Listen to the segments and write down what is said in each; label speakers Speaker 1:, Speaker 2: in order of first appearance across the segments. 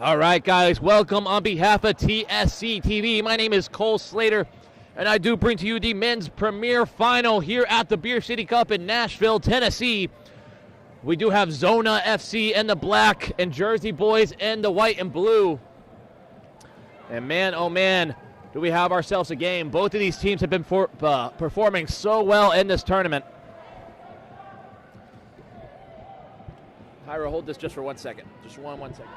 Speaker 1: All right, guys, welcome on behalf of TSC TV. My name is Cole Slater, and I do bring to you the men's premier final here at the Beer City Cup in Nashville, Tennessee. We do have Zona FC in the black and Jersey Boys in the white and blue. And man, oh man, do we have ourselves a game. Both of these teams have been performing so well in this tournament. Hyra, hold this just for 1 second. Just one second.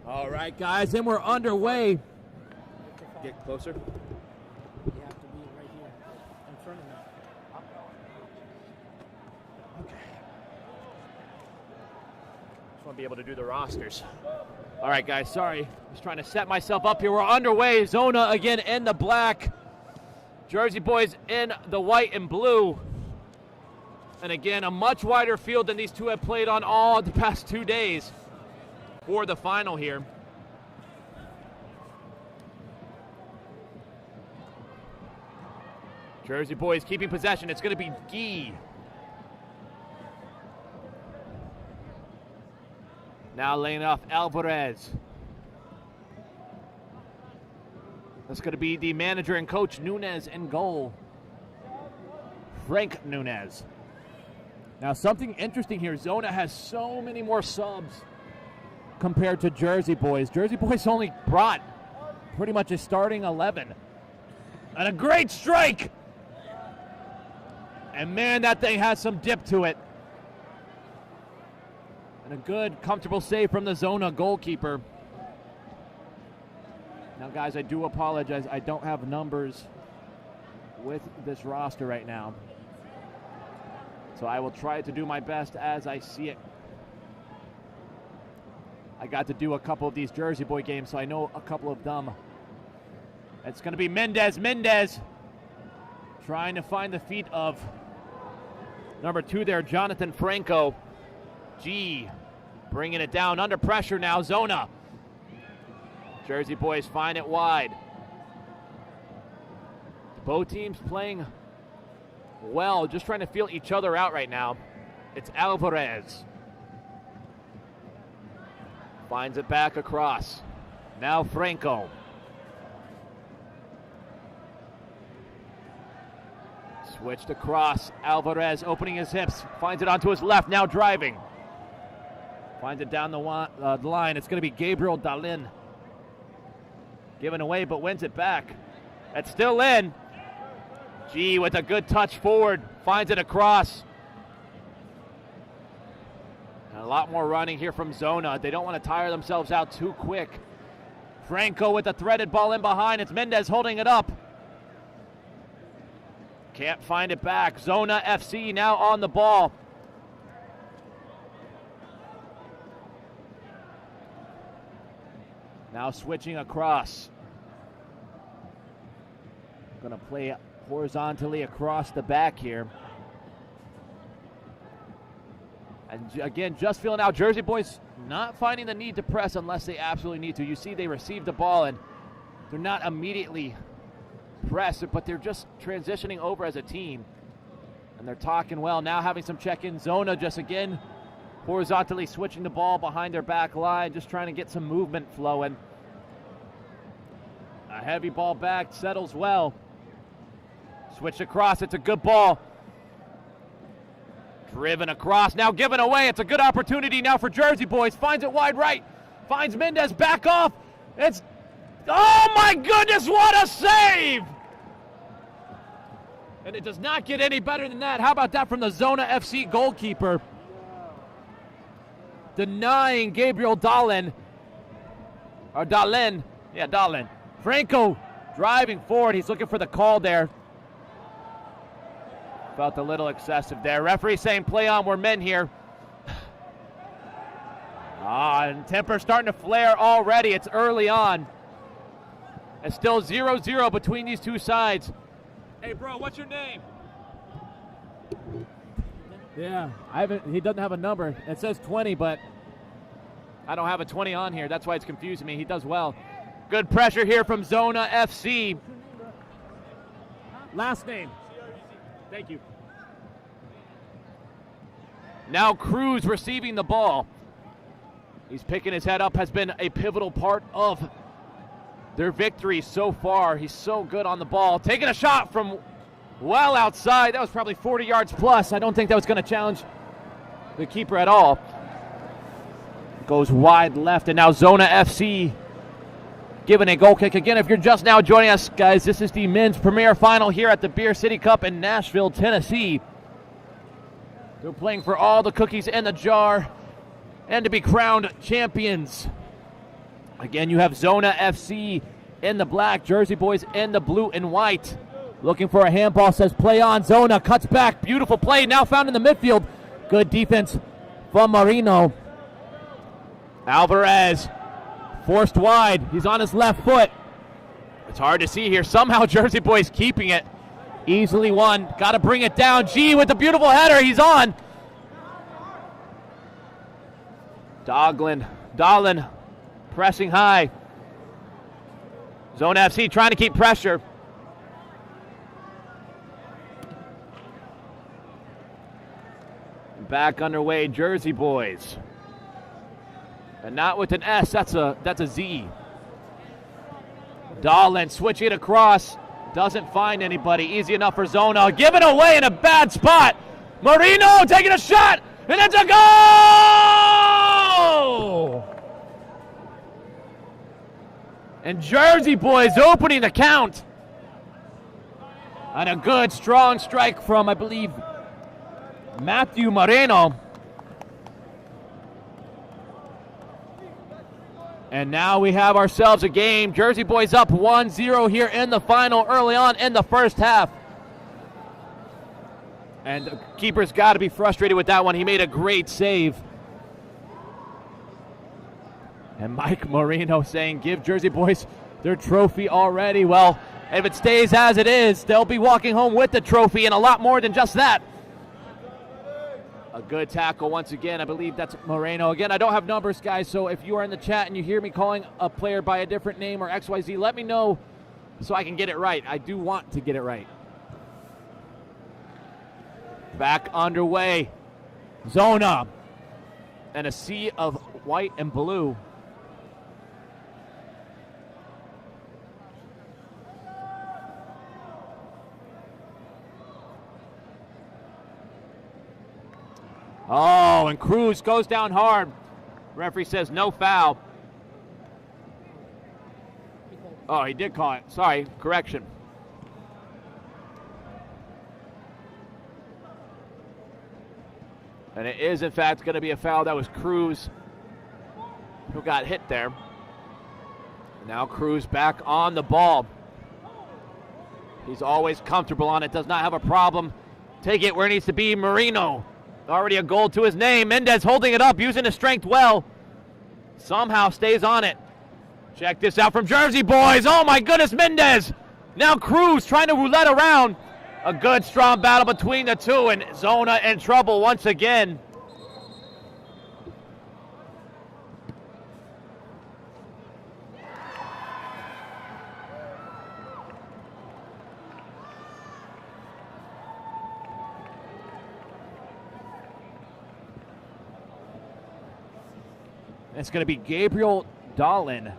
Speaker 1: All right, guys, and we're underway. Get closer.
Speaker 2: You have to be right here in front of me.
Speaker 1: Okay. Just want to be able to do the rosters. All right, guys, sorry. Just trying to set myself up here. We're underway. Zona again in the black. Jersey Boys in the white and blue. And again, a much wider field than these two have played on all the past 2 days for the final here. Jersey Boys keeping possession. It's going to be Guy. Now laying off Alvarez. That's going to be the manager and coach, Nunez, in goal. Frank Nunez. Now something interesting here. Zona has so many more subs compared to Jersey Boys. Jersey Boys only brought pretty much a starting 11. And a great strike! And man, that thing has some dip to it. And a good, comfortable save from the Zona goalkeeper. Now, guys, I do apologize. I don't have numbers with this roster right now. So I will try to do my best as I see it. I got to do a couple of these Jersey Boy games, so I know a couple of them. It's going to be Mendez. Mendez trying to find the feet of number 2 there, Jonathan Franco. G bringing it down under pressure now. Zona. Jersey Boys find it wide. Both teams playing well, just trying to feel each other out right now. It's Alvarez. Finds it back across. Now Franco. Switched across. Alvarez opening his hips. Finds it onto his left. Now driving. Finds it down the line. It's going to be Gabriel Dalin. Given away, but wins it back. It's still in. G with a good touch forward. Finds it across. And a lot more running here from Zona. They don't want to tire themselves out too quick. Franco with the threaded ball in behind. It's Mendez holding it up. Can't find it back. Zona FC now on the ball. Now switching across. Going to play horizontally across the back here. And again, just feeling out. Jersey Boys not finding the need to press unless they absolutely need to. You see they receive the ball and they're not immediately pressed, but they're just transitioning over as a team. And they're talking well. Now having some check-in. Zona just again horizontally switching the ball behind their back line, just trying to get some movement flowing. A heavy ball back, settles well. Switch across, it's a good ball. Driven across, now given away. It's a good opportunity now for Jersey Boys. Finds it wide right. Finds Mendez back off. It's, oh my goodness, what a save! And it does not get any better than that. How about that from the Zona FC goalkeeper? Denying Gabriel Dalin. Or Dalin. Yeah, Dalin. Franco driving forward. He's looking for the call there. Felt a little excessive there. Referee saying play on, we're men here. And temper starting to flare already. It's early on. It's still 0-0 between these two sides. Hey, bro, what's your name? Yeah, he doesn't have a number. It says 20, but I don't have a 20 on here. That's why it's confusing me. He does well. Good pressure here from Zona FC. Last name. Thank you. Now Cruz receiving the ball. He's picking his head up, has been a pivotal part of their victory so far. He's so good on the ball. Taking a shot from well outside. That was probably 40 yards plus. I don't think that was going to challenge the keeper at all. Goes wide left, and now Zona FC giving a goal kick. Again, if you're just now joining us, guys, this is the men's premier final here at the Beer City Cup in Nashville, Tennessee. They're playing for all the cookies in the jar and to be crowned champions. Again, you have Zona FC in the black, Jersey Boys in the blue and white. Looking for a handball, says play on. Zona cuts back. Beautiful play now found in the midfield. Good defense from Marino. Alvarez forced wide. He's on his left foot. It's hard to see here. Somehow Jersey Boys keeping it. Easily won. Got to bring it down. G with the beautiful header. He's on. Dahlin pressing high. Zona FC trying to keep pressure. Back underway, Jersey Boys. And not with an S, that's a Z. Dahlin switching it across. Doesn't find anybody. Easy enough for Zona. Given away in a bad spot. Marino taking a shot. And it's a goal! And Jersey Boys opening the count. And a good, strong strike from, I believe, Matthew Moreno. And now we have ourselves a game. Jersey Boys up 1-0 here in the final early on in the first half. And the keeper's got to be frustrated with that one. He made a great save. And Mike Moreno saying, give Jersey Boys their trophy already. Well, if it stays as it is, they'll be walking home with the trophy and a lot more than just that. A good tackle once again. I believe that's Moreno. Again, I don't have numbers, guys, so if you are in the chat and you hear me calling a player by a different name or XYZ, let me know so I can get it right. I do want to get it right. Back underway. Zona. And a sea of white and blue. Oh, and Cruz goes down hard. Referee says no foul. Oh, he did call it. Sorry, correction. And it is, in fact, going to be a foul. That was Cruz who got hit there. Now Cruz back on the ball. He's always comfortable on it, does not have a problem. Take it where it needs to be. Marino. Already a goal to his name. Mendez holding it up, using his strength well. Somehow stays on it. Check this out from Jersey Boys. Oh my goodness, Mendez. Now Cruz trying to roulette around. A good strong battle between the two, and Zona in trouble once again. It's going to be Gabriel Dahlin.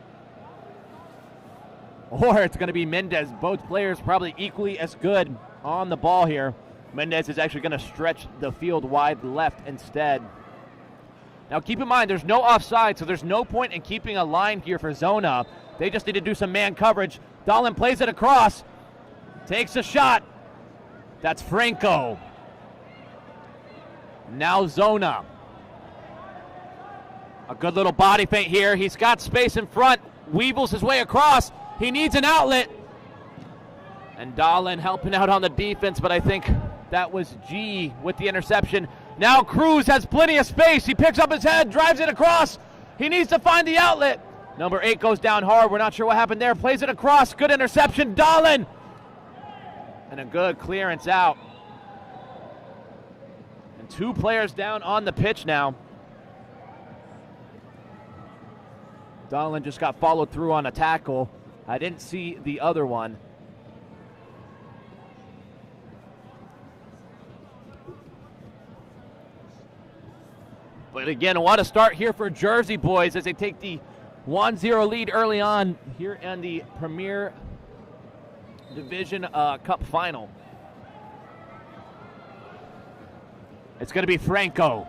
Speaker 1: Or it's going to be Mendez. Both players probably equally as good on the ball here. Mendez is actually going to stretch the field wide left instead. Now keep in mind, there's no offside, so there's no point in keeping a line here for Zona. They just need to do some man coverage. Dahlin plays it across. Takes a shot. That's Franco. Now Zona. A good little body feint here. He's got space in front. Weevils his way across. He needs an outlet. And Dahlin helping out on the defense, but I think that was G with the interception. Now Cruz has plenty of space. He picks up his head, drives it across. He needs to find the outlet. Number 8 goes down hard. We're not sure what happened there. Plays it across. Good interception. Dahlin. And a good clearance out. 2 players down on the pitch now. Dahlin just got followed through on a tackle. I didn't see the other one. But again, what a start here for Jersey Boys as they take the 1-0 lead early on here in the Premier Division Cup final. It's going to be Franco.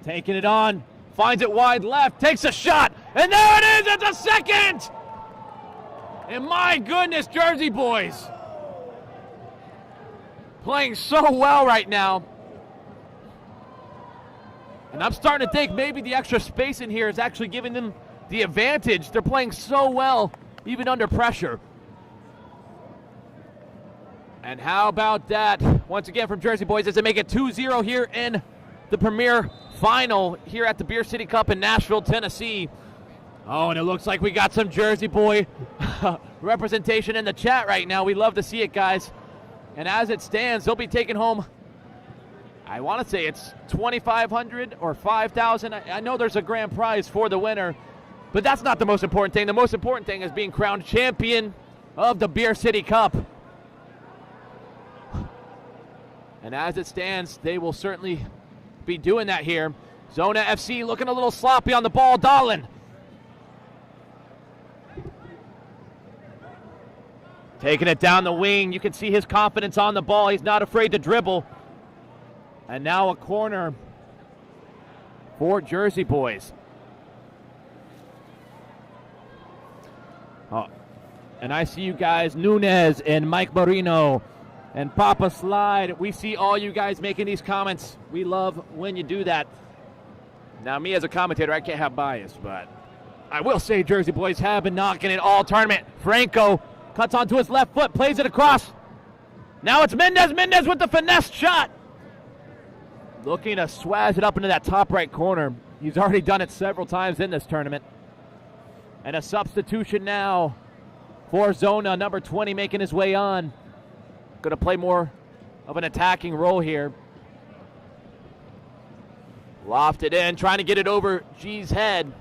Speaker 1: Taking it on, finds it wide left, takes a shot, and there it is, it's a second! And my goodness, Jersey Boys. Playing so well right now. And I'm starting to think maybe the extra space in here is actually giving them the advantage. They're playing so well, even under pressure. And how about that, once again from Jersey Boys, as they make it 2-0 here in the Premier Final here at the Beer City Cup in Nashville, Tennessee. Oh, and it looks like we got some Jersey Boy representation in the chat right now. We love to see it, guys. And as it stands, they'll be taking home, I want to say it's $2,500 or $5,000. I know there's a grand prize for the winner, but that's not the most important thing. The most important thing is being crowned champion of the Beer City Cup. And as it stands, they will certainly be doing that here. Zona FC looking a little sloppy on the ball. Dahlin. Taking it down the wing. You can see his confidence on the ball. He's not afraid to dribble. And now a corner for Jersey Boys. Oh, and I see you guys, Nunez and Mike Marino and Papa Slide. We see all you guys making these comments. We love when you do that. Now, me as a commentator, I can't have bias, but I will say Jersey Boys have been knocking it all tournament. Franco cuts onto his left foot, plays it across. Now it's Mendez. Mendez with the finesse shot. Looking to swaz it up into that top right corner. He's already done it several times in this tournament. And a substitution now for Zona, number 20 making his way on. Going to play more of an attacking role here. Lofted in, trying to get it over G's head.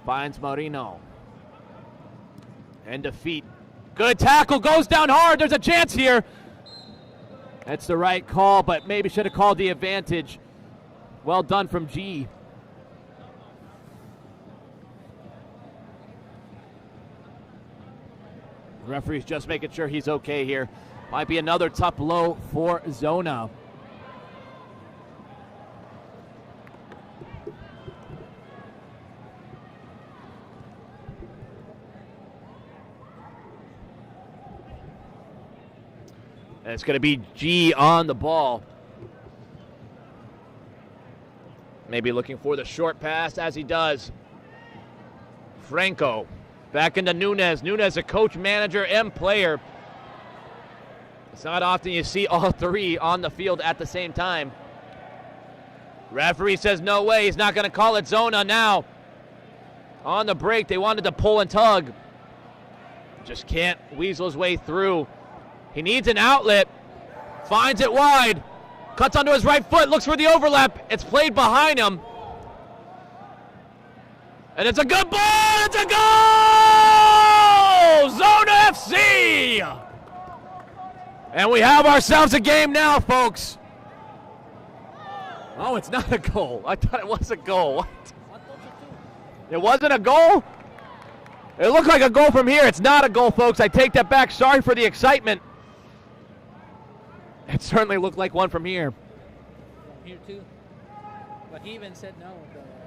Speaker 1: Finds Marino. And defeat. Good tackle, goes down hard. There's a chance here. That's the right call, but maybe should have called the advantage. Well done from G. The referee's just making sure he's okay here. Might be another tough blow for Zona. And it's going to be G on the ball. Maybe looking for the short pass as he does. Franco back into Nunez. Nunez, a coach, manager, and player. It's not often you see all three on the field at the same time. Referee says no way. He's not going to call it. Zona now. On the break, they wanted to pull and tug. Just can't weasel his way through. He needs an outlet. Finds it wide. Cuts onto his right foot. Looks for the overlap. It's played behind him. And it's a good ball. It's a goal! Zona FC! And we have ourselves a game now, folks. Oh, it's not a goal. I thought it was a goal. What? It wasn't a goal? It looked like a goal from here. It's not a goal, folks. I take that back. Sorry for the excitement. It certainly looked like one from here.
Speaker 2: From here too? But he even said no.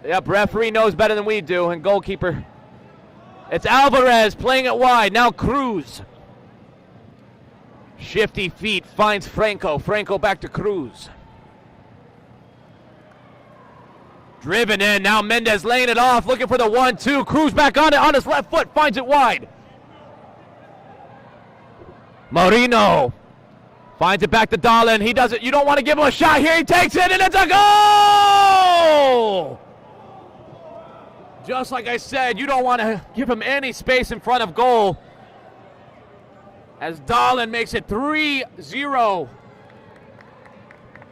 Speaker 1: Yep, referee knows better than we do, and goalkeeper. It's Alvarez playing it wide. Now Cruz. Shifty feet finds Franco. Franco back to Cruz. Driven in. Now Mendez laying it off, looking for the 1-2. Cruz back on it on his left foot, finds it wide. Marino finds it back to Dahlin. He does it. You don't want to give him a shot here. He takes it, and it's a goal! Just like I said, you don't want to give him any space in front of goal. as Dahlin makes it 3-0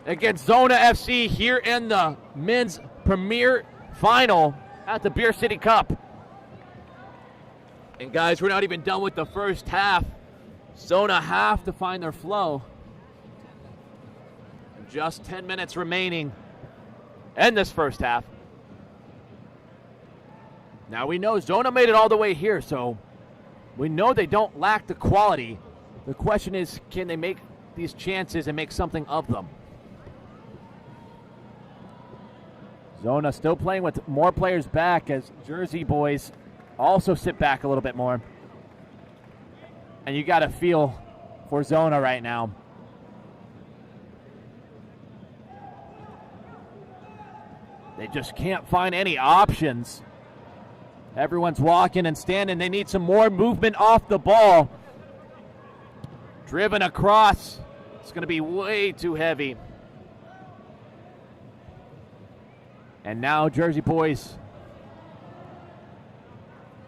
Speaker 1: against Zona FC here in the men's premier final at the Beer City Cup. And guys, we're not even done with the first half. Zona have to find their flow. Just 10 minutes remaining in this first half. Now we know Zona made it all the way here, so we know they don't lack the quality. The question is, can they make these chances and make something of them? Zona still playing with more players back as Jersey boys also sit back a little bit more. And you got to feel for Zona right now. They just can't find any options. Everyone's walking and standing. They need some more movement off the ball. Driven across. It's going to be way too heavy. And now Jersey boys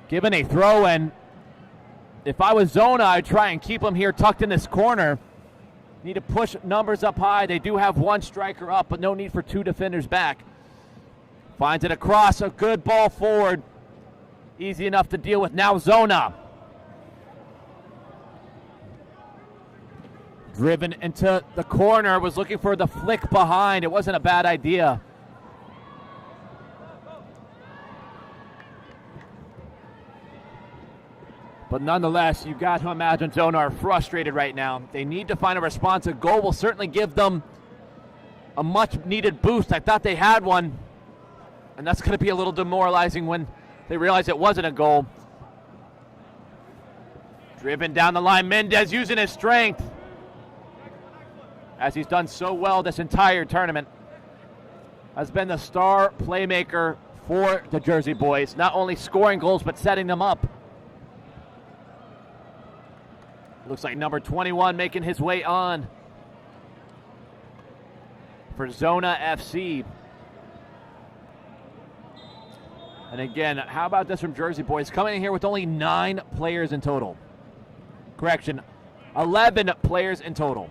Speaker 1: given a throw, and if I was Zona, I'd try and keep them here tucked in this corner. Need to push numbers up high. They do have one striker up, but no need for two defenders back. Finds it across, a good ball forward. Easy enough to deal with. Now Zona. Driven into the corner, was looking for the flick behind. It wasn't a bad idea. But nonetheless, you've got to imagine Zona are frustrated right now. They need to find a response. A goal will certainly give them a much-needed boost. I thought they had one, and that's going to be a little demoralizing when they realize it wasn't a goal. Driven down the line, Mendez using his strength, as he's done so well this entire tournament. Has been the star playmaker for the Jersey boys, not only scoring goals but setting them up. Looks like number 21 making his way on for Zona FC. And again, how about this from Jersey boys? Coming in here with only 9 players in total. Correction, 11 players in total.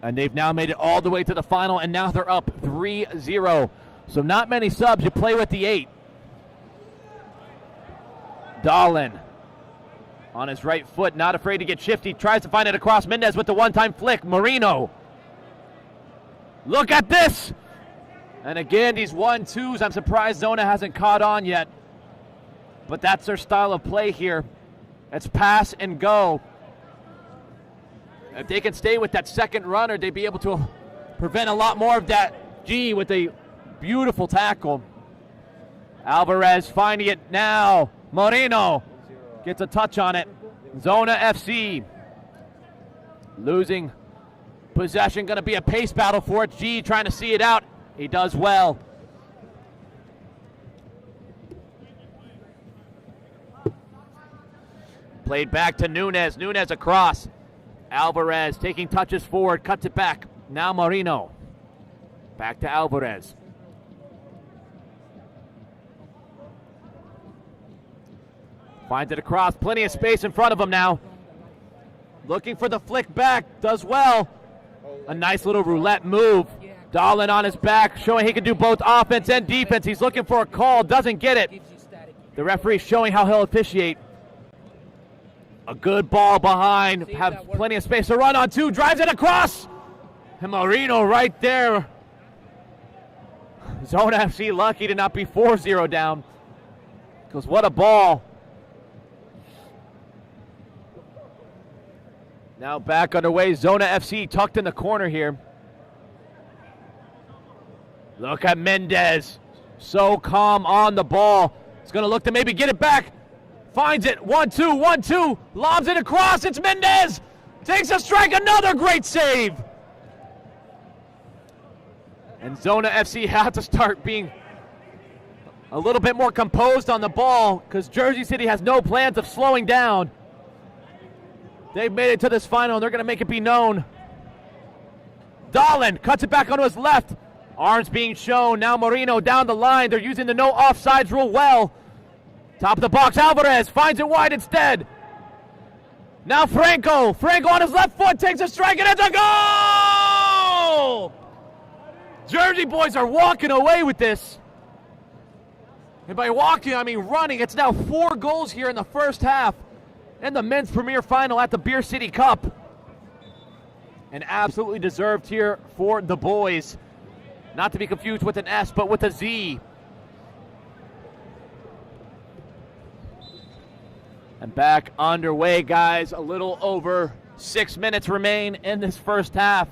Speaker 1: And they've now made it all the way to the final, and now they're up 3-0. So not many subs. You play with the 8. Dahlin on his right foot, not afraid to get shifty. Tries to find it across. Mendez with the one-time flick. Marino. Look at this. And again, these 1-2s. I'm surprised Zona hasn't caught on yet. But that's their style of play here. It's pass and go. If they can stay with that second runner, they'd be able to prevent a lot more of that. G with a beautiful tackle. Alvarez finding it now. Marino gets a touch on it. Zona FC losing possession. Going to be a pace battle for it. G trying to see it out. He does well. Played back to Nunez. Nunez across. Alvarez taking touches forward. Cuts it back. Now Marino. Back to Alvarez. Finds it across. Plenty of space in front of him now. Looking for the flick back. Does well. A nice little roulette move. Dahlin on his back, showing he can do both offense and defense. He's looking for a call. Doesn't get it. The referee showing how he'll officiate. A good ball behind. Have plenty of space to run on two. Drives it across. And Marino right there. Zona FC lucky to not be 4-0 down. Because what a ball. Now back underway. Zona FC tucked in the corner here. Look at Mendez. So calm on the ball. He's going to look to maybe get it back. Finds it. 1-2, 1-2. Lobs it across. It's Mendez. Takes a strike. Another great save. And Zona FC had to start being a little bit more composed on the ball because Jersey City has no plans of slowing down. They've made it to this final, and they're going to make it be known. Dahlin cuts it back onto his left. Arms being shown. Now Marino down the line. They're using the no offsides rule well. Top of the box, Alvarez finds it wide instead. Now Franco. Franco on his left foot takes a strike, and it's a goal! Jersey boys are walking away with this. And by walking, I mean running. It's now 4 goals here in the first half in the men's premier final at the Beer City Cup. And absolutely deserved here for the boys. Not to be confused with an S, but with a Z. And back underway, guys. A little over 6 minutes remain in this first half.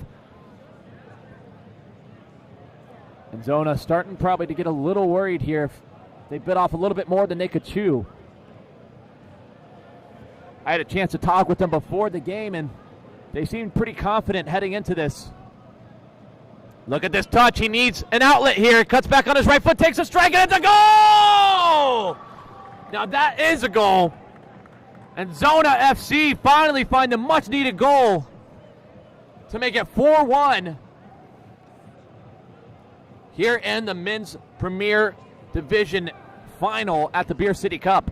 Speaker 1: And Zona starting probably to get a little worried here. If they bit off a little bit more than they could chew. I had a chance to talk with them before the game, and they seemed pretty confident heading into this. Look at this touch. He needs an outlet here. Cuts back on his right foot, takes a strike, and it's a goal! Now that is a goal. And Zona FC finally find the much-needed goal to make it 4-1 here in the men's Premier Division final at the Beer City Cup.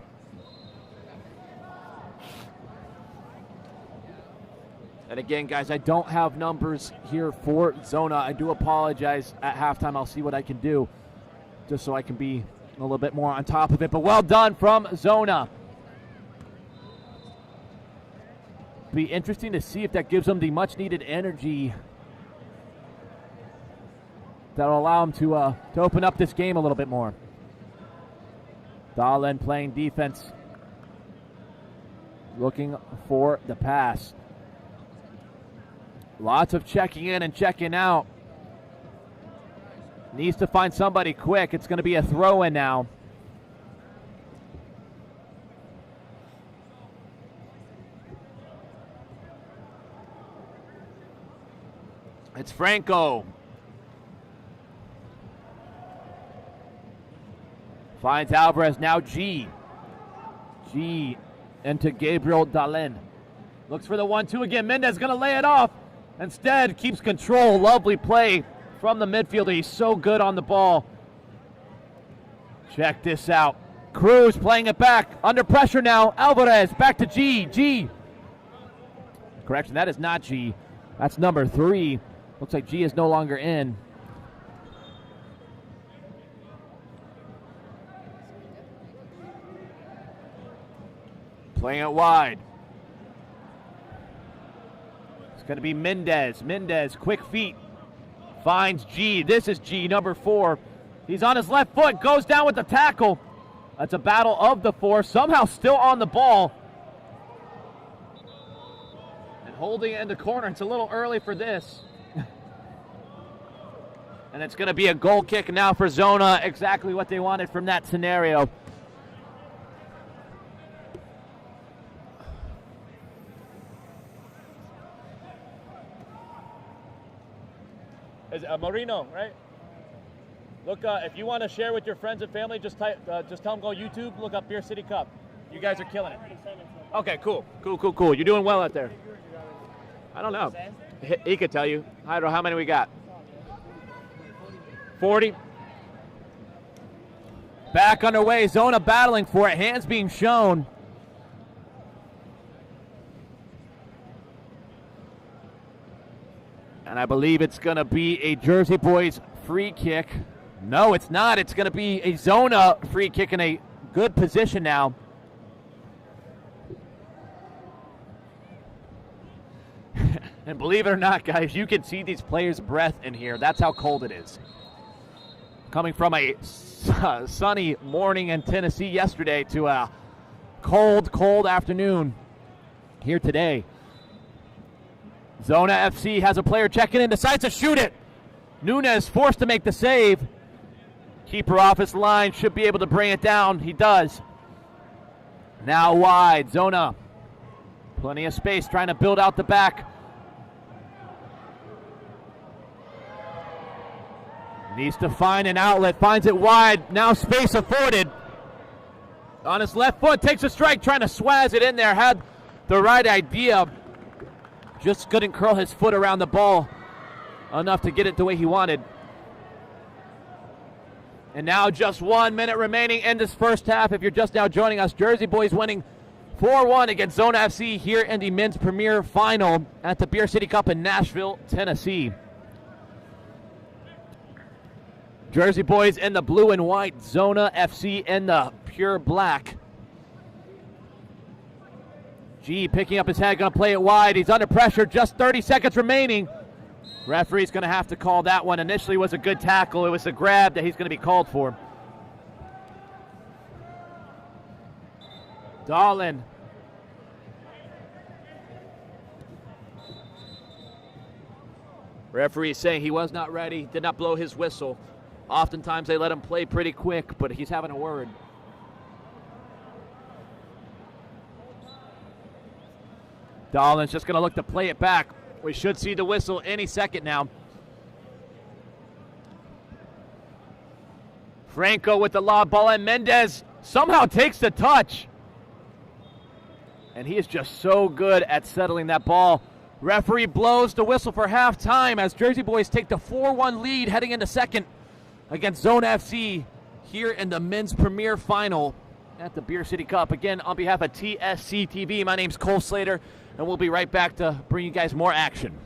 Speaker 1: And again, guys, I don't have numbers here for Zona. I do apologize. At halftime, I'll see what I can do just so I can be a little bit more on top of it. But well done from Zona. Be interesting to see if that gives them the much-needed energy that'll allow them to open up this game a little bit more. Dahlen playing defense, looking for the pass. Lots of checking in and checking out. Needs to find somebody quick. It's going to be a throw-in now. It's Franco. Finds Alvarez, now G. G into Gabriel Dahlen. Looks for the 1-2 again. Mendez going to lay it off. Instead, keeps control. Lovely play from the midfielder. He's so good on the ball. Check this out. Cruz playing it back. Under pressure now. Alvarez back to G. G. Correction, that is not G. That's number 3. Looks like G is no longer in. Playing it wide. It's going to be Mendez. Mendez, quick feet. Finds G. This is G, number 4. He's on his left foot. Goes down with the tackle. That's a battle of the 4. Somehow still on the ball. And holding it in the corner. It's a little early for this. And it's going to be a goal kick now for Zona. Exactly what they wanted from that scenario.
Speaker 3: Is Marino, right? Look, if you want to share with your friends and family, just tell them go YouTube, look up Beer City Cup. You guys are killing it. Okay, cool. Cool. You're doing well out there. I don't know. He could tell you. I don't know how many we got. 40.
Speaker 1: Back underway. Zona battling for it. Hands being shown. And I believe it's going to be a Jersey Boys free kick. No, it's not. It's going to be a Zona free kick in a good position now. And believe it or not, guys, you can see these players' breath in here. That's how cold it is. Coming from a sunny morning in Tennessee yesterday to a cold afternoon here today. Zona FC has a player checking in, decides to shoot it. Nunez forced to make the save. Keeper off his line, should be able to bring it down. He does. Now wide, Zona. Plenty of space, trying to build out the back. Needs to find an outlet, finds it wide. Now space afforded. On his left foot, takes a strike, trying to swaz it in there. Had the right idea. Just couldn't curl his foot around the ball enough to get it the way he wanted. And now just 1 minute remaining in this first half. If you're just now joining us, Jersey Boys winning 4-1 against Zona FC here in the men's premier final at the Beer City Cup in Nashville, Tennessee. Jersey Boys in the blue and white, Zona FC in the pure black. G picking up his head, going to play it wide. He's under pressure, just 30 seconds remaining. Referee's going to have to call that one. Initially was a good tackle. It was a grab that he's going to be called for. Dahlin. Referee saying he was not ready, did not blow his whistle. Oftentimes they let him play pretty quick, but he's having a word. Dahlin's just going to look to play it back. We should see the whistle any second now. Franco with the lob ball, and Mendez somehow takes the touch. And he is just so good at settling that ball. Referee blows the whistle for halftime as Jersey Boys take the 4-1 lead heading into second against Zona FC here in the men's premier final at the Beer City Cup. Again, on behalf of TSC TV, my name's Cole Slater, and we'll be right back to bring you guys more action.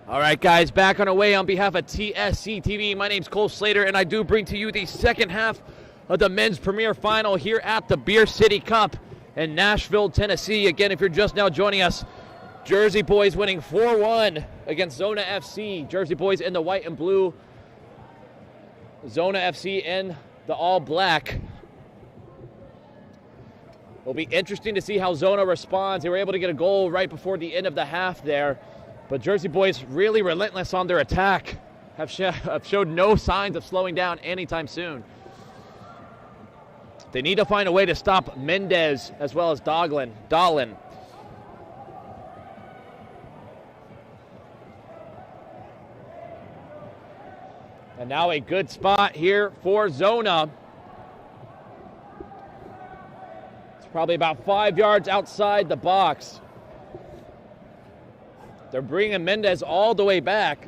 Speaker 1: All right, guys, back on our way on behalf of TSC TV. My name's Cole Slater, and I do bring to you the second half of the men's premier final here at the Beer City Cup in Nashville, Tennessee. Again, if you're just now joining us, Jersey Boys winning 4-1 against Zona FC. Jersey Boys in the white and blue. Zona FC in the all black. It'll be interesting to see how Zona responds. They were able to get a goal right before the end of the half there. But Jersey Boys really relentless on their attack. Have showed no signs of slowing down anytime soon. They need to find a way to stop Mendez as well as Dahlin. And now a good spot here for Zona. It's probably about 5 yards outside the box. They're bringing Mendez all the way back.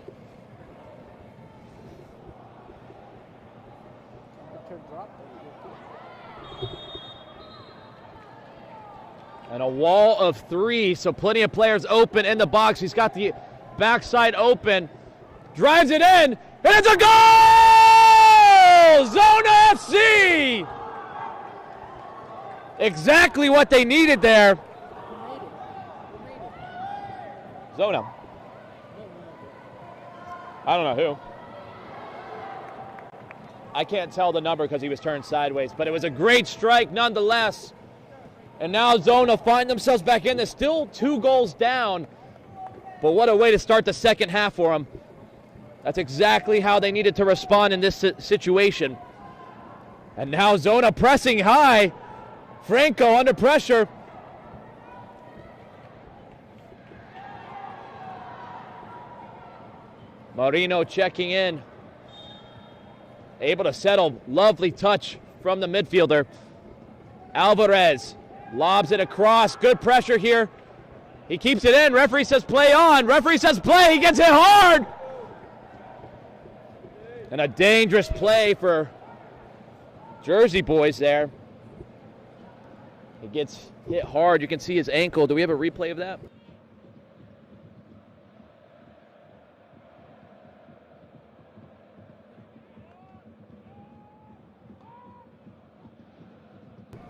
Speaker 1: And a wall of three, so plenty of players open in the box. He's got the backside open. Drives it in, and it's a goal! Zona FC! Exactly what they needed there. Zona. I don't know who. I can't tell the number because he was turned sideways, but it was a great strike nonetheless. And now Zona find themselves back in this, still 2 goals down. But what a way to start the second half for them. That's exactly how they needed to respond in this situation. And now Zona pressing high. Franco under pressure. Marino checking in. Able to settle. Lovely touch from the midfielder. Alvarez lobs it across. Good pressure here. He keeps it in. Referee says play on. Referee says play. He gets hit hard. And a dangerous play for Jersey Boys there. He gets hit hard. You can see his ankle. Do we have a replay of that?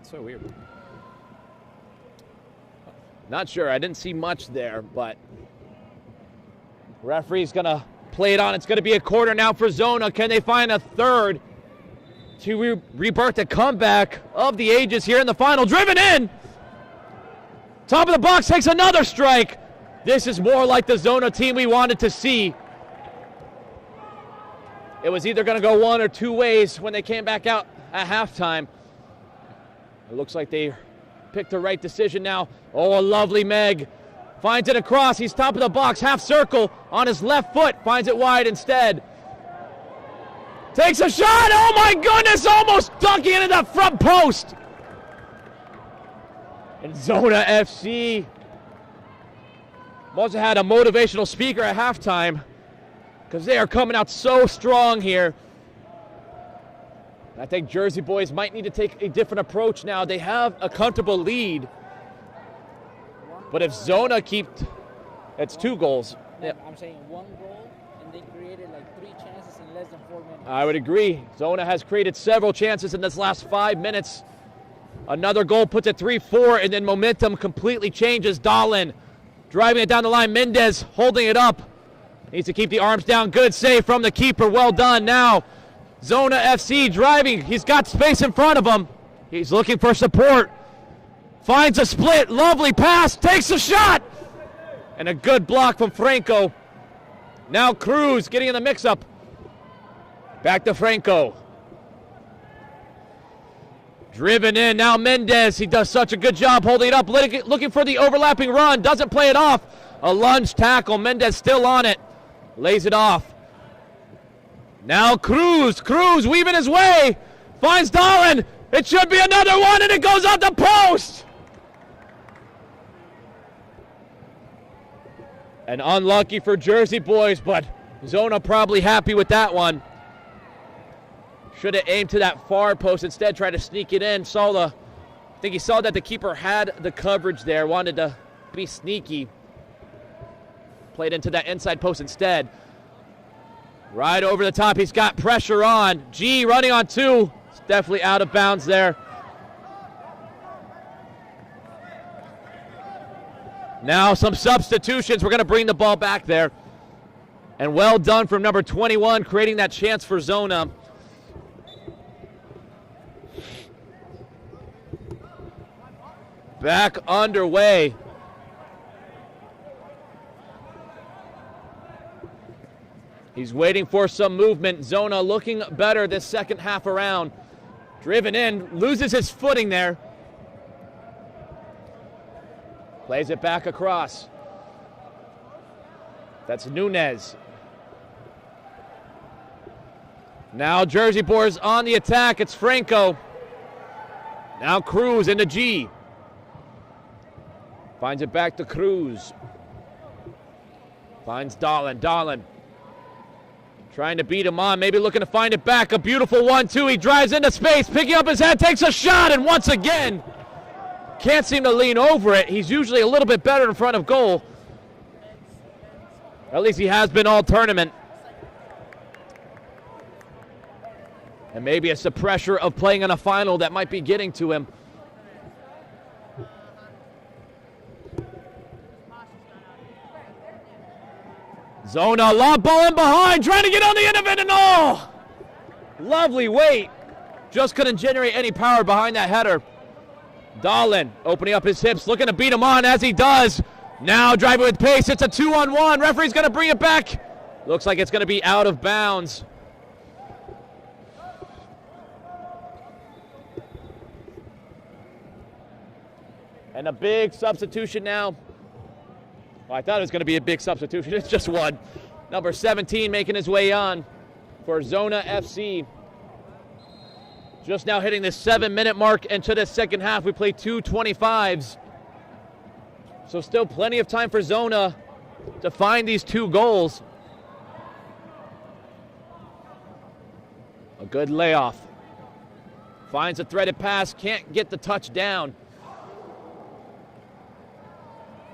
Speaker 1: So weird. Not sure. I didn't see much there, but referee's going to play it on. It's going to be a corner now for Zona. Can they find a third to rebirth the comeback of the ages here in the final? Driven in! Top of the box takes another strike. This is more like the Zona team we wanted to see. It was either going to go one or two ways when they came back out at halftime. It looks like they picked the right decision now. Oh, a lovely Meg. Finds it across. He's top of the box. Half circle on his left foot. Finds it wide instead. Takes a shot. Oh, my goodness. Almost dunking into the front post. And Zona FC must have had a motivational speaker at halftime because they are coming out so strong here. I think Jersey Boys might need to take a different approach now. They have a comfortable lead. But if Zona it's 2 goals.
Speaker 2: Yeah. I'm saying 1 goal, and they created like 3 chances in less than 4 minutes.
Speaker 1: I would agree. Zona has created several chances in this last 5 minutes. Another goal puts it 3-4, and then momentum completely changes. Dahlin driving it down the line. Mendez holding it up. Needs to keep the arms down. Good save from the keeper. Well done. Now Zona FC driving. He's got space in front of him. He's looking for support. Finds a split. Lovely pass. Takes a shot. And a good block from Franco. Now Cruz getting in the mix-up. Back to Franco. Driven in. Now Mendez. He does such a good job holding it up. Looking for the overlapping run. Doesn't play it off. A lunge tackle. Mendez still on it. Lays it off. Now Cruz weaving his way, finds Dahlin. It should be another one, and it goes out the post. And unlucky for Jersey Boys, but Zona probably happy with that one. Should have aimed to that far post, instead tried to sneak it in. I think he saw that the keeper had the coverage there, wanted to be sneaky. Played into that inside post instead. Right over the top. He's got pressure on. G running on 2. It's definitely out of bounds there. Now some substitutions. We're going to bring the ball back there. And well done from number 21, creating that chance for Zona. Back underway. He's waiting for some movement. Zona looking better this second half around. Driven in, loses his footing there. Plays it back across. That's Nunez. Now Jersey Boys on the attack. It's Franco. Now Cruz into G. Finds it back to Cruz. Finds Dahlin. Dahlin trying to beat him on. Maybe looking to find it back. A beautiful 1-2. He drives into space. Picking up his head. Takes a shot. And once again, can't seem to lean over it. He's usually a little bit better in front of goal. At least he has been all tournament. And maybe it's the pressure of playing in a final that might be getting to him. Zona, lob ball in behind, trying to get on the end of it, and oh! Lovely weight. Just couldn't generate any power behind that header. Dahlin opening up his hips, looking to beat him on as he does. Now driving with pace, it's a 2-on-1. Referee's going to bring it back. Looks like it's going to be out of bounds. And a big substitution now. Well, I thought it was going to be a big substitution. It's just one. Number 17 making his way on for Zona FC. Just now hitting the 7-minute mark into the second half. We play 2 25s. So still plenty of time for Zona to find these 2 goals. A good layoff. Finds a threaded pass, can't get the touch down.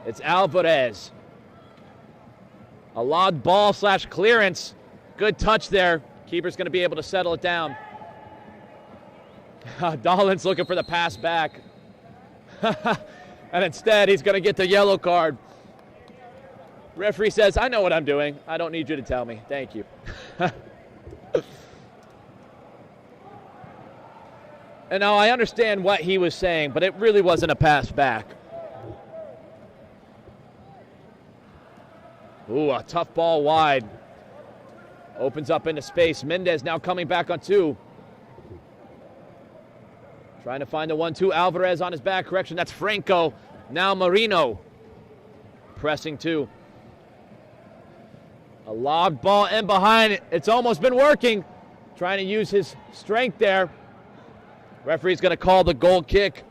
Speaker 1: It's Alvarez. A lob ball / clearance. Good touch there. Keeper's going to be able to settle it down. Dahlin's looking for the pass back. And instead, he's going to get the yellow card. Referee says, I know what I'm doing. I don't need you to tell me. Thank you. And now I understand what he was saying, but it really wasn't a pass back. Ooh, a tough ball wide. Opens up into space. Mendez now coming back on 2. Trying to find the 1-2. Alvarez on his back. Correction, that's Franco. Now Marino. Pressing 2. A lobbed ball in behind. It's almost been working. Trying to use his strength there. Referee's going to call the goal kick.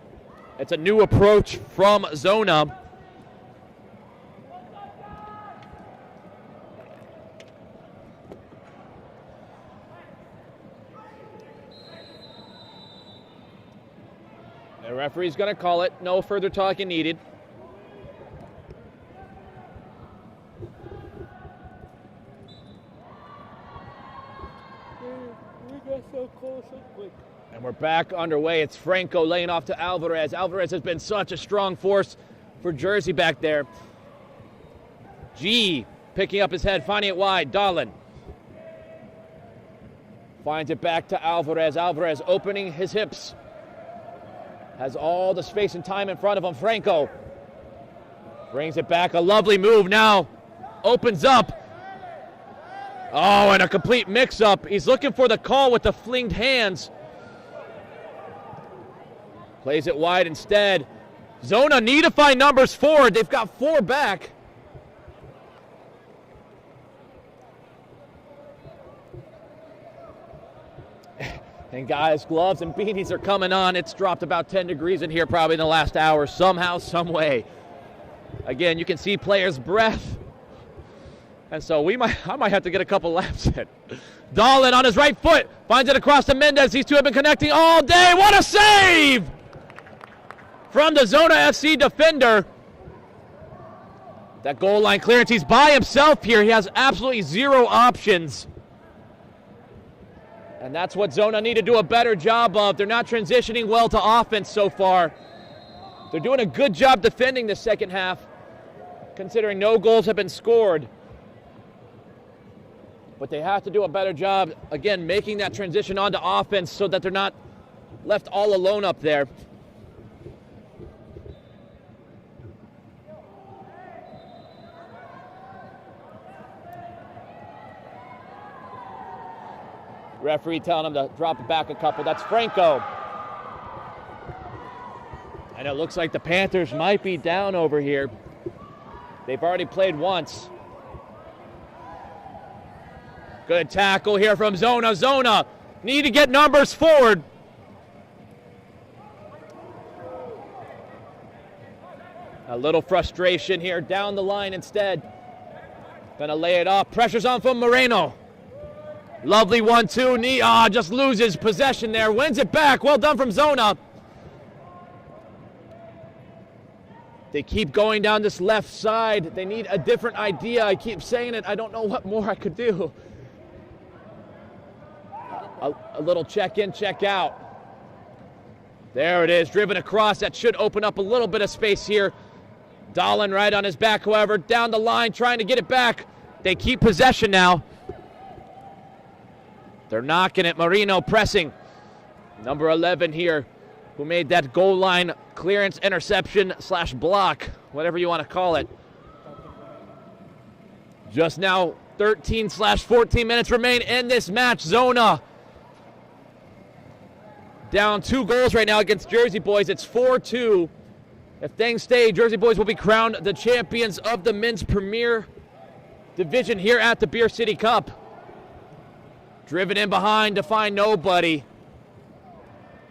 Speaker 1: It's a new approach from Zona. The referee's going to call it. No further talking needed.
Speaker 2: We got so close so quick.
Speaker 1: And we're back underway. It's Franco laying off to Alvarez. Alvarez has been such a strong force for Jersey back there. G picking up his head, finding it wide. Dahlin finds it back to Alvarez. Alvarez opening his hips. Has all the space and time in front of him. Franco brings it back. A lovely move now. Opens up. Oh, and a complete mix-up. He's looking for the call with the flinged hands. Plays it wide instead. Zona need to find numbers forward. They've got 4 back. And guys, gloves and beanies are coming on. It's dropped about 10 degrees in here probably in the last hour, somehow, some way. Again, you can see players' breath. And so I might have to get a couple laps in. Dahlin on his right foot. Finds it across to Mendez. These two have been connecting all day. What a save! From the Zona FC defender. That goal line clearance, he's by himself here. He has absolutely zero options. And that's what Zona need to do a better job of. They're not transitioning well to offense so far. They're doing a good job defending the second half, considering no goals have been scored. But they have to do a better job, again, making that transition onto offense so that they're not left all alone up there. Referee telling him to drop it back a couple. That's Franco. And it looks like the Panthers might be down over here. They've already played once. Good tackle here from Zona. Zona need to get numbers forward. A little frustration here down the line instead. Gonna lay it off. Pressure's on from Moreno. Lovely 1-2. Knee, just loses possession there. Wins it back. Well done from Zona. They keep going down this left side. They need a different idea. I keep saying it. I don't know what more I could do. A little check in, check out. There it is. Driven across. That should open up a little bit of space here. Dahlin right on his back, however. Down the line, trying to get it back. They keep possession now. They're knocking it. Marino pressing. Number 11 here, who made that goal line clearance, interception / block, whatever you want to call it. Just now, 13 / 14 minutes remain in this match. Zona down 2 goals right now against Jersey Boys. It's 4-2. If things stay, Jersey Boys will be crowned the champions of the men's premier division here at the Beer City Cup. Driven in behind to find nobody.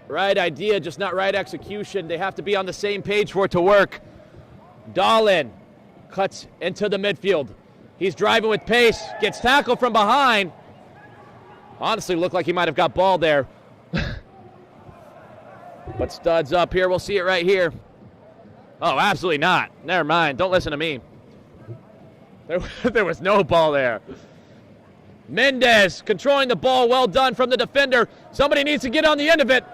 Speaker 1: Right idea, just not right execution. They have to be on the same page for it to work. Dahlin cuts into the midfield. He's driving with pace, gets tackled from behind. Honestly, looked like he might have got ball there. But studs up here, we'll see it right here. Oh, absolutely not. Never mind, don't listen to me. There was no ball there. Mendez controlling the ball, well done from the defender. Somebody needs to get on the end of it.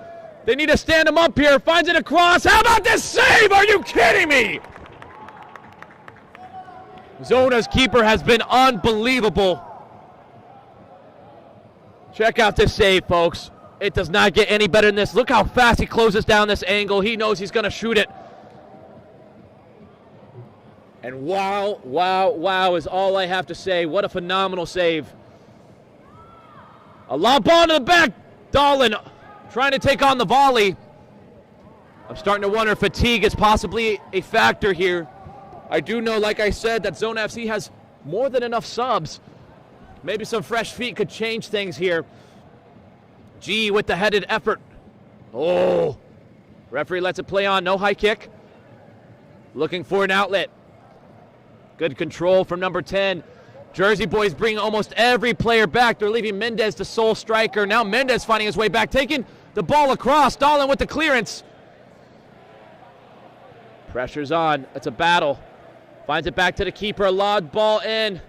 Speaker 1: They need to stand him up here, finds it across. How about this save? Are you kidding me? Zona's keeper has been unbelievable. Check out this save, folks. It does not get any better than this. Look how fast he closes down this angle. He knows he's going to shoot it. And wow, wow, wow is all I have to say. What a phenomenal save. A lob ball to the back. Dahlin trying to take on the volley. I'm starting to wonder if fatigue is possibly a factor here. I do know, like I said, that Zona FC has more than enough subs. Maybe some fresh feet could change things here. G with the headed effort. Oh, referee lets it play on. No high kick. Looking for an outlet. Good control from number 10. Jersey Boys bring almost every player back. They're leaving Mendez the sole striker. Now Mendez finding his way back, taking the ball across. Dahlin with the clearance. Pressure's on. It's a battle. Finds it back to the keeper. A lob ball in.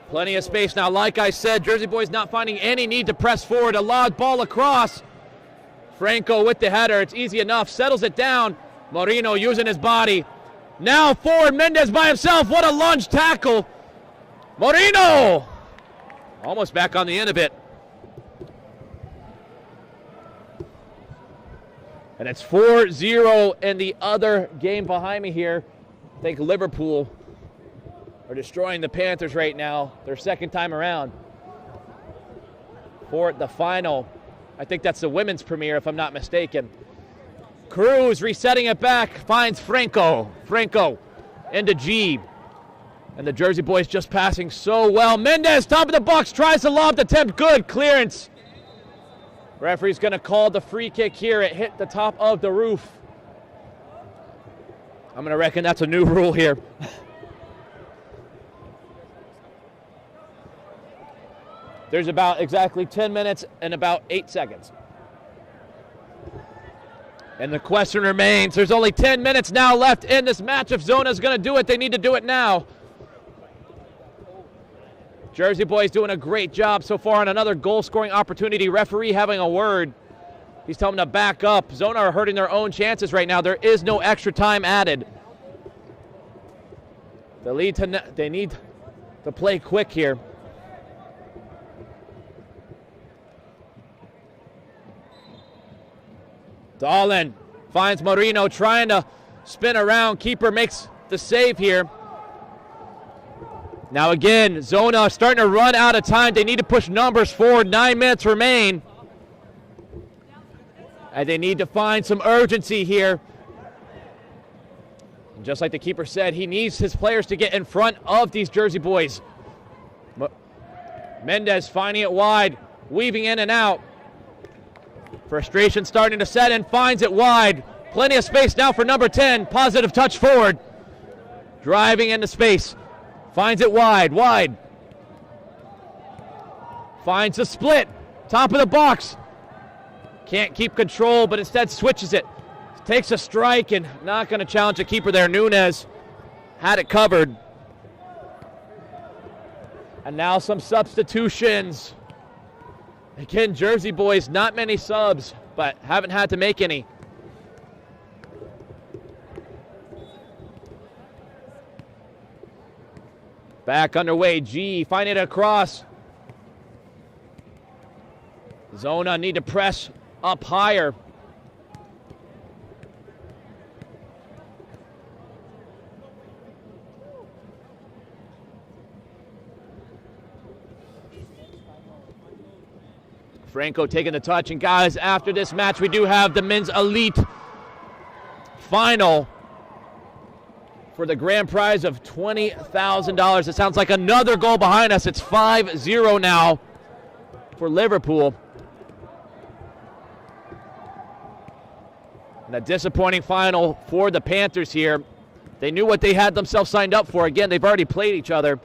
Speaker 1: Plenty of space now. Like I said, Jersey Boys not finding any need to press forward. A lob ball across. Franco with the header. It's easy enough. Settles it down. Moreno using his body. Now forward, Mendez by himself. What a lunge tackle. Moreno! Almost back on the end of it. And it's 4-0 in the other game behind me here. I think Liverpool are destroying the Panthers right now. Their second time around. For the final. I think that's the women's premiere, if I'm not mistaken. Cruz resetting it back, finds Franco. Franco into G. And the Jersey Boys just passing so well. Mendez, top of the box, tries to lob the attempt. Good clearance. Referee's going to call the free kick here. It hit the top of the roof. I'm going to reckon that's a new rule here. There's about exactly 10 minutes and about 8 seconds. And the question remains, there's only 10 minutes now left in this match. If Zona's going to do it, they need to do it now. Jersey Boys doing a great job so far on another goal-scoring opportunity. Referee having a word. He's telling them to back up. Zona are hurting their own chances right now. There is no extra time added. They need to play quick here. Dahlin finds Marino trying to spin around. Keeper makes the save here. Now again, Zona starting to run out of time. They need to push numbers forward. 9 minutes remain. And they need to find some urgency here. And just like the keeper said, he needs his players to get in front of these Jersey Boys. Mendez finding it wide, weaving in and out. Frustration starting to set in, finds it wide. Plenty of space now for number 10. Positive touch forward. Driving into space. Finds it wide. Finds a split. Top of the box. Can't keep control, but instead switches it. Takes a strike and not going to challenge the keeper there. Nunez had it covered. And now some substitutions. Again, Jersey Boys, not many subs, but haven't had to make any. Back underway, G finding it across. Zona need to press up higher. Franco taking the touch, and guys, after this match, we do have the men's elite final for the grand prize of $20,000. It sounds like another goal behind us. It's 5-0 now for Liverpool. And a disappointing final for the Panthers here. They knew what they had themselves signed up for. Again, they've already played each other.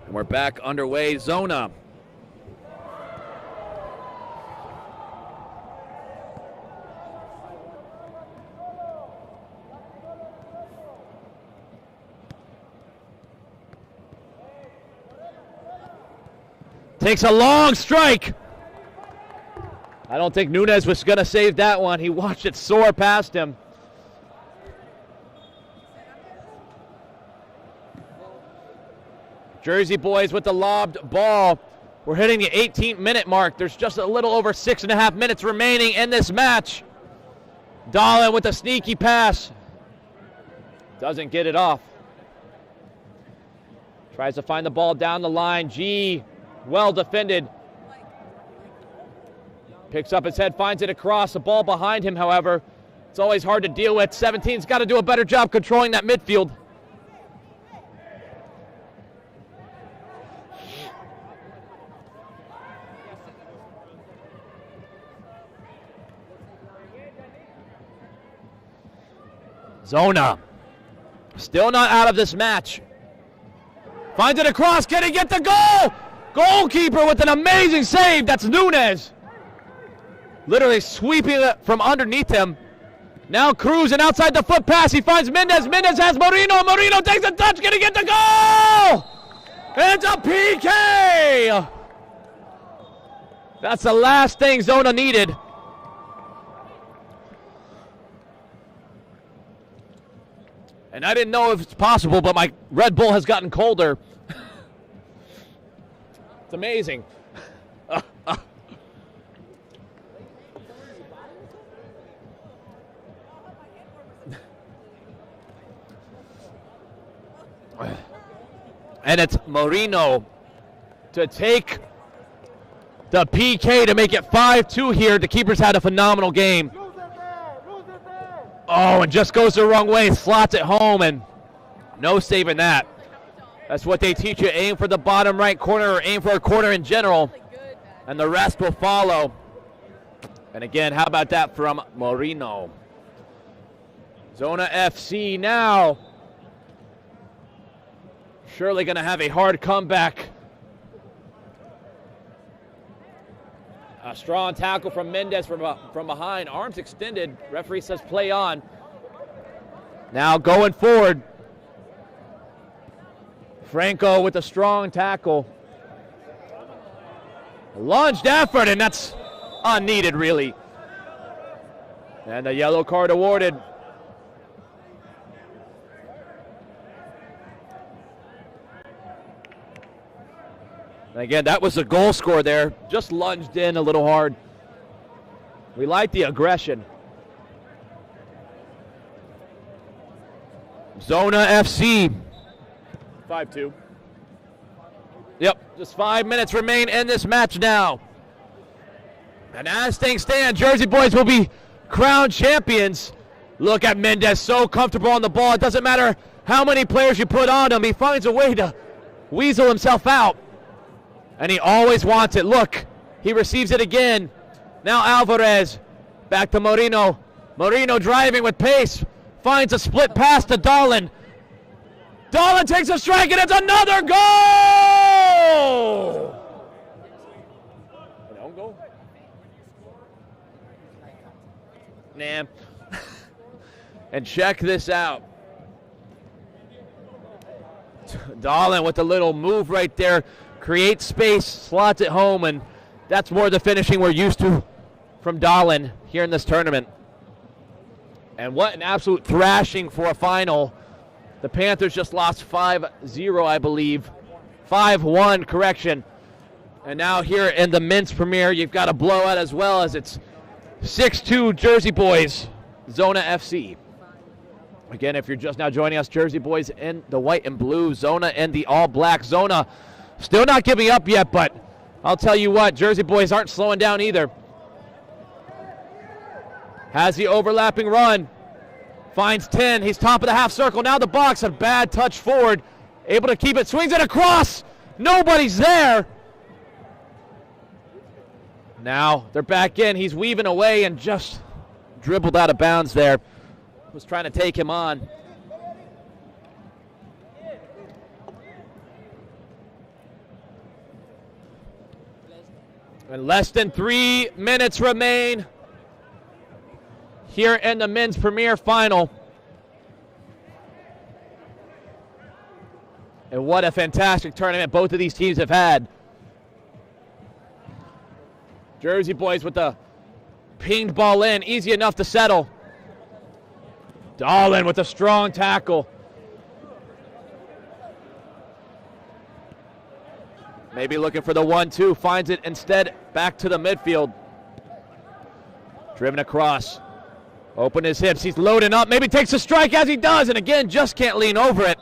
Speaker 1: And we're back underway. Zona. Takes a long strike. I don't think Nunez was going to save that one. He watched it soar past him. Jersey Boys with the lobbed ball. We're hitting the 18-minute mark. There's just a little over 6.5 minutes remaining in this match. Dahlin with a sneaky pass. Doesn't get it off. Tries to find the ball down the line. G, well defended. Picks up his head, finds it across. The ball behind him, however, it's always hard to deal with. 17's got to do a better job controlling that midfield. Zona still not out of this match. Finds it across. Can he get the goal? Goalkeeper with an amazing save. That's Nunez. Literally sweeping it from underneath him. Now Cruz, and outside the foot pass. He finds Mendez. Mendez has Marino. Marino takes a touch. Can he get the goal? It's a PK. That's the last thing Zona needed. And I didn't know if it's possible, but my Red Bull has gotten colder. It's amazing. And it's Marino to take the PK to make it 5-2 here. The keeper's had a phenomenal game. Oh, and just goes the wrong way, slots it home, and no saving that. That's what they teach you. Aim for the bottom right corner, or aim for a corner in general, and the rest will follow. And again, how about that from Marino? Zona FC now surely going to have a hard comeback. A strong tackle from Mendez from behind. Arms extended. Referee says play on. Now going forward. Franco with a strong tackle. Lunged effort, and that's unneeded, really. And a yellow card awarded. And again, that was a goal score there. Just lunged in a little hard. We like the aggression. Zona FC. 5-2. Yep, just 5 minutes remain in this match now. And as things stand, Jersey Boys will be crowned champions. Look at Mendez, so comfortable on the ball. It doesn't matter how many players you put on him. He finds a way to weasel himself out. And he always wants it. Look, he receives it again. Now Alvarez, back to Moreno. Moreno driving with pace, finds a split pass to Dahlin. Dahlin takes a strike, and it's another goal! An own goal? Nah. And check this out. Dahlin with a little move right there. Creates space, slots it home, and that's more the finishing we're used to from Dahlin here in this tournament. And what an absolute thrashing for a final. The Panthers just lost 5-0, I believe. 5-1, correction. And now here in the men's premiere, you've got a blowout as well, as it's 6-2 Jersey Boys, Zona FC. Again, if you're just now joining us, Jersey Boys in the white and blue, Zona in the all black. Zona still not giving up yet, but I'll tell you what, Jersey Boys aren't slowing down either. Has the overlapping run. Finds 10. He's top of the half circle. Now the box. A bad touch forward. Able to keep it. Swings it across. Nobody's there. Now they're back in. He's weaving away and just dribbled out of bounds there. Was trying to take him on. And less than 3 minutes remain here in the men's premier final. And what a fantastic tournament both of these teams have had. Jersey Boys with the pinged ball in, easy enough to settle. Dahlin with a strong tackle. Maybe looking for the 1-2, finds it instead back to the midfield. Driven across. Open his hips, he's loading up, maybe takes a strike as he does, and again, just can't lean over it.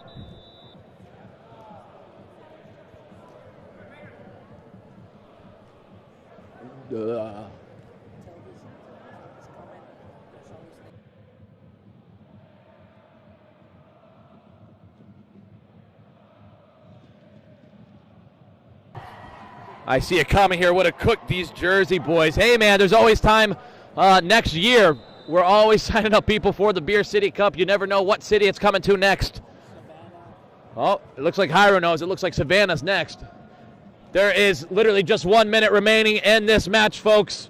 Speaker 1: I see it coming here. Would have cooked these Jersey Boys. Hey, man, there's always time next year. We're always signing up people for the Beer City Cup. You never know what city it's coming to next. Oh, it looks like Hyro knows. It looks like Savannah's next. There is literally just 1 minute remaining in this match, folks.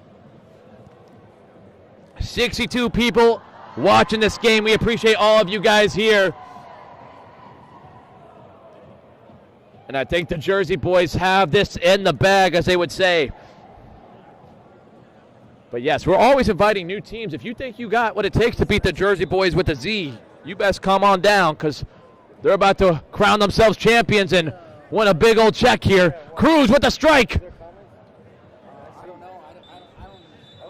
Speaker 1: 62 people watching this game. We appreciate all of you guys here. And I think the Jersey Boys have this in the bag, as they would say. But yes, we're always inviting new teams. If you think you got what it takes to beat the Jersey Boys with a Z, you best come on down, because they're about to crown themselves champions and win a big old check here. Cruz with the strike.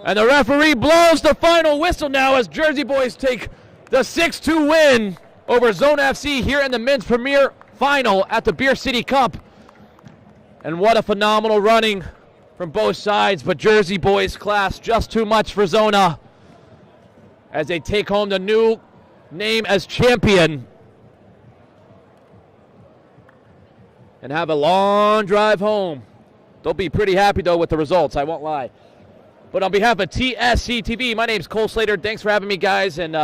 Speaker 1: And the referee blows the final whistle now as Jersey Boys take the 6-2 win over Zona FC here in the men's premier final at the Beer City Cup. And what a phenomenal running from both sides, but Jersey Boys class just too much for Zona as they take home the new name as champion and have a long drive home. They'll be pretty happy though with the results, I won't lie. But on behalf of TSC TV, my name's Cole Slater. Thanks for having me, guys, and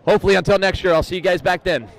Speaker 1: hopefully until next year, I'll see you guys back then.